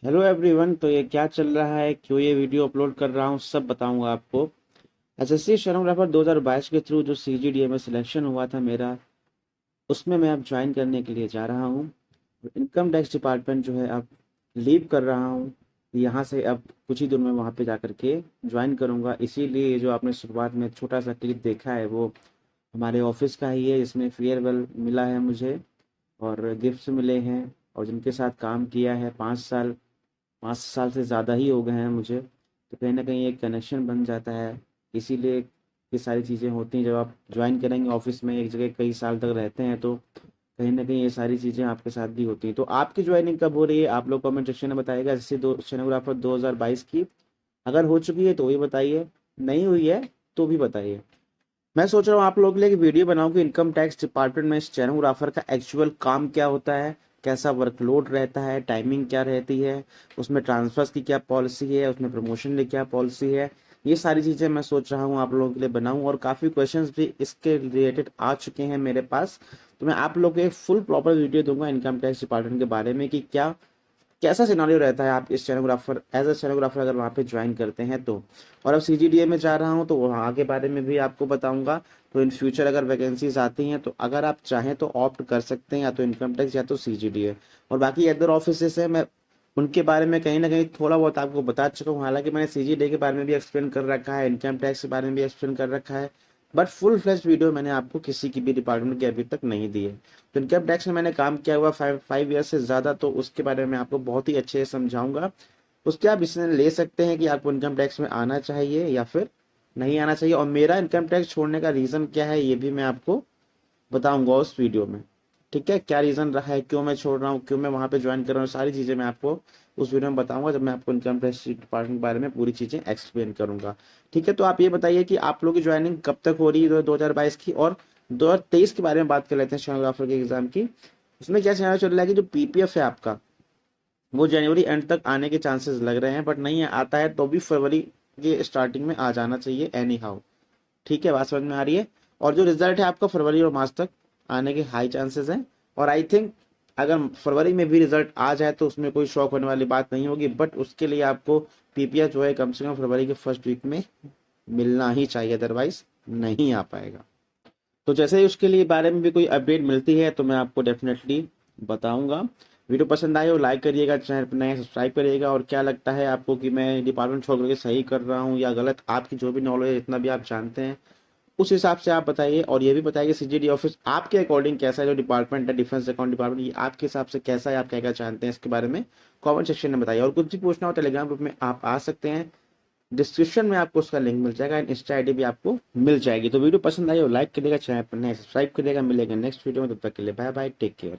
Hello everyone. तो ये क्या चल रहा है, क्यों ये वीडियो अपलोड कर रहा हूँ, सब बताऊंगा आपको। एसएससी स्टेनोग्राफर 2022 के थ्रू जो सीजीडीए में सिलेक्शन हुआ था मेरा, उसमें मैं अब ज्वाइन करने के लिए जा रहा हूँ। इनकम टैक्स डिपार्टमेंट जो है अब लीव कर रहा हूँ यहाँ से। अब कुछ ही दिन में वहाँ पे जा कर के ज्वाइन करूँगा। इसीलिए ये जो आपने शुरुआत में छोटा सा क्लिप देखा है वो हमारे ऑफिस का ही है, इसमें फेयरवेल मिला है मुझे और गिफ्ट्स मिले हैं। और जिनके साथ काम किया है 5 साल, 5 साल से ज़्यादा ही हो गए हैं मुझे, तो कहीं ना कहीं एक कनेक्शन बन जाता है। इसीलिए ये सारी चीज़ें होती हैं। जब आप ज्वाइन करेंगे ऑफिस में, एक जगह कई साल तक रहते हैं, तो कहीं ना कहीं ये सारी चीज़ें आपके साथ भी होती हैं। तो आपकी ज्वाइनिंग कब हो रही है, आप लोग कमेंट सेक्शन में बताइएगा। जैसे दो स्टेनोग्राफर 2022 की अगर हो चुकी है तो भी बताइए, नहीं हुई है तो भी बताइए। मैं सोच रहा हूँ आप लोगों के लिए एक वीडियो बनाऊं कि इनकम टैक्स डिपार्टमेंट में स्टेनोग्राफर का एक्चुअल काम क्या होता है, कैसा वर्कलोड रहता है, टाइमिंग क्या रहती है, उसमें ट्रांसफर्स की क्या पॉलिसी है, उसमें प्रमोशन की क्या पॉलिसी है। ये सारी चीज़ें मैं सोच रहा हूँ आप लोगों के लिए बनाऊं। और काफ़ी क्वेश्चंस भी इसके रिलेटेड आ चुके हैं मेरे पास। तो मैं आप लोगों को एक फुल प्रॉपर वीडियो दूंगा इनकम टैक्स डिपार्टमेंट के बारे में कि क्या कैसा सिनारियो रहता है आप स्टेनोग्राफर एज अ स्टेनोग्राफर अगर वहाँ पे ज्वाइन करते हैं तो। और अब सीजीडीए में जा रहा हूँ तो वहाँ के बारे में भी आपको बताऊंगा। तो इन फ्यूचर अगर वैकेंसीज आती हैं तो अगर आप चाहें तो ऑप्ट कर सकते हैं, या तो इनकम टैक्स या तो सीजीडीए। और बाकी अदर ऑफिसेस है, मैं उनके बारे में कहीं ना कहीं थोड़ा बहुत आपको बता चुका हूँ। हालांकि मैंने सीजीडीए के बारे में भी एक्सप्लेन कर रखा है, इनकम टैक्स के बारे में भी एक्सप्लेन कर रखा है, बट फुल फ्लेश्ड वीडियो मैंने आपको किसी की भी डिपार्टमेंट की अभी तक नहीं दी है। तो इनकम टैक्स में मैंने काम किया हुआ 5 ईयर से ज़्यादा, तो उसके बारे में आपको बहुत ही अच्छे से समझाऊंगा। उसके आप डिसीजन ले सकते हैं कि आपको इनकम टैक्स में आना चाहिए या फिर नहीं आना चाहिए। और मेरा इनकम टैक्स छोड़ने का रीज़न क्या है ये भी मैं आपको बताऊंगा उस वीडियो में। ठीक है, क्या रीज़न रहा है, क्यों मैं छोड़ रहा हूँ, क्यों मैं वहाँ पे ज्वाइन कर रहा हूँ, सारी चीज़ें मैं आपको उस वीडियो में बताऊंगा जब मैं आपको इनकम टैक्स डिपार्टमेंट के बारे में पूरी चीज़ें एक्सप्लेन करूंगा। ठीक है, तो आप ये बताइए कि आप लोगों की ज्वाइनिंग कब तक हो रही है 2022 की। और 2023 के बारे में बात कर लेते हैं, स्टेनोग्राफर के एग्जाम की। उसमें क्या सिनेरियो चल रहा है कि जो पीपीएफ है आपका, वो जनवरी एंड तक आने के चांसेस लग रहे हैं, बट नहीं आता है तो भी फरवरी के स्टार्टिंग में आ जाना चाहिए एनी हाउ। ठीक है, बात समझ में आ रही है। और जो रिजल्ट है आपका फरवरी और मार्च तक आने के हाई चांसेस हैं। और आई थिंक अगर फरवरी में भी रिजल्ट आ जाए तो उसमें कोई शौक होने वाली बात नहीं होगी, बट उसके लिए आपको पीपीएफ जो है कम से कम फरवरी के फर्स्ट वीक में मिलना ही चाहिए, अदरवाइज नहीं आ पाएगा। तो जैसे ही उसके लिए बारे में भी कोई अपडेट मिलती है तो मैं आपको डेफिनेटली बताऊंगा। वीडियो पसंद आए हो लाइक करिएगा, चैनल पर नए सब्सक्राइब करिएगा। और क्या लगता है आपको कि मैं डिपार्टमेंट छोड़ करके सही कर रहा हूँ या गलत, आपकी जो भी नॉलेज है, जितना भी आप जानते हैं उस हिसाब से आप बताइए। और ये भी बताइए कि सीजीडी ऑफिस आपके अकॉर्डिंग कैसा है, जो डिपार्टमेंट है डिफेंस अकाउंट डिपार्टमेंट, ये आपके हिसाब से कैसा है, आप क्या क्या जानते हैं इसके बारे में कमेंट सेक्शन में बताइए। और कुछ भी पूछना हो टेलीग्राम ग्रुप में आप आ सकते हैं, डिस्क्रिप्शन में आपको उसका लिंक मिल जाएगा, इंस्टा आईडी भी आपको मिल जाएगी। तो वीडियो पसंद आई हो लाइक करिएगा, चैनल पर नए सब्सक्राइब करिएगा। मिलेगा नेक्स्ट वीडियो में, तब तक के लिए बाय बाय, टेक केयर।